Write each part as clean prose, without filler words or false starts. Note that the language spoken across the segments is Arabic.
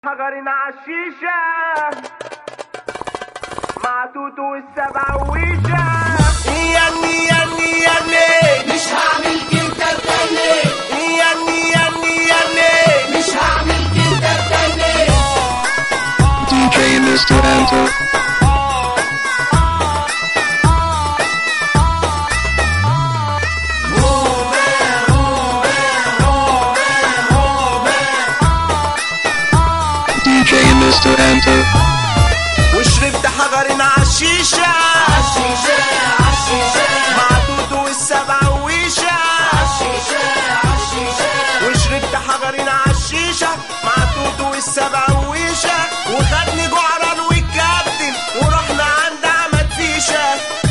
حجرين عالشيشة مع توتو والسبعويشة. ياني ياني ياني مش هعمل كده تاني. ياني ياني ياني مش هعمل كده تاني. DJ Mr. Enter. DJ Mr. Enter. وشربت حجرين عالشيشة عالشيشة عالشيشة مع توتو والسبعويشة. عالشيشة عالشيشة وشربت حجرين عالشيشة مع توتو والسبعويشة. وخدني جعران والكابتن ورحنا عند عمد فيشة.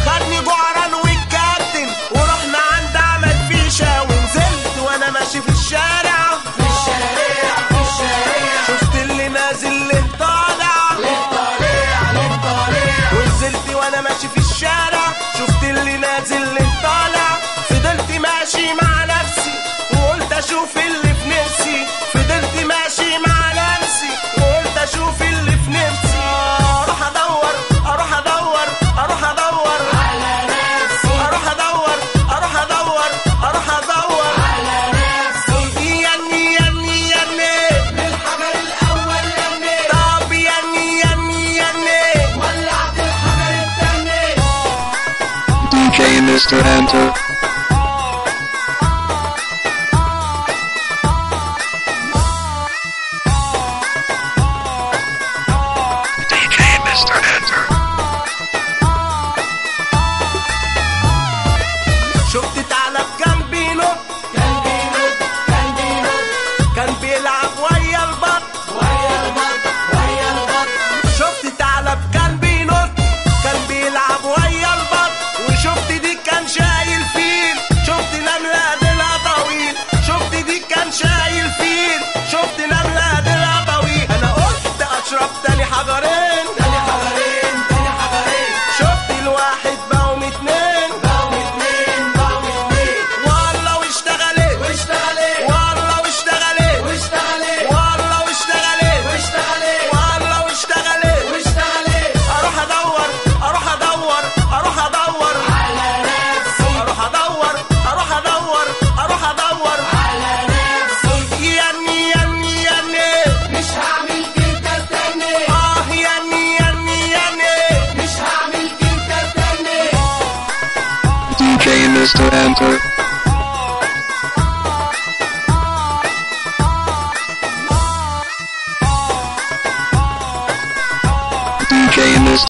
خدني جعران والكابتن ورحنا عند عمد فيشة. ونزلت وانا ماشي في الشارع في الشارع في الشارع شفت اللي نازل اللي طالع. للطريق للطريق ونزلت وانا ماشي في الشارع شفت اللي نازل اللي طالع. فضلت ماشي مع نفسي وقلت اشوف اللي في نفسي. فضلت ماشي مع نفسي وقلت اشوف اللي في نفسي. اروح ادور اروح ادور اروح ادور على نفسي اروح ادور اروح ادور اروح ادور على نفسي. ياني ياني ياني بالحجر الأول لمي طب ياني ياني ياني ولعت الحجر التاني. DJ Mr. Enter. DJ Mr. Enter. شفت ثعلب كان بينط كان بينط كان بينط كان بيلعب ويا البط. ويا البط ويا البط. شفت ثعلب كان بينط كان بيلعب ويا البط. وشفت دي كان شايل فيل. شفت نملة ديلها طويل. شفت دي كان شايل فيل. شفت نملة ديلها طويل. انا قلت اشرب تاني حجرين. تاني حجرين تاني حجرين. شفت الواحد بقوا اتنين. بقوا اتنين بقوا اتنين. والله واشتغلت واشتغلت والله واشتغلت واشتغلت والله واشتغلت واشتغلت والله واشتغلت. واشتغلت اروح ادور اروح ادور اروح ادور على نفسي اروح ادور اروح ادور اروح ادور على نفسي. ياني ياني ياني مش هعمل كده تاني. ياني ياني ياني مش هعمل كده تاني. DJ Mr. Enter. DJ Mr.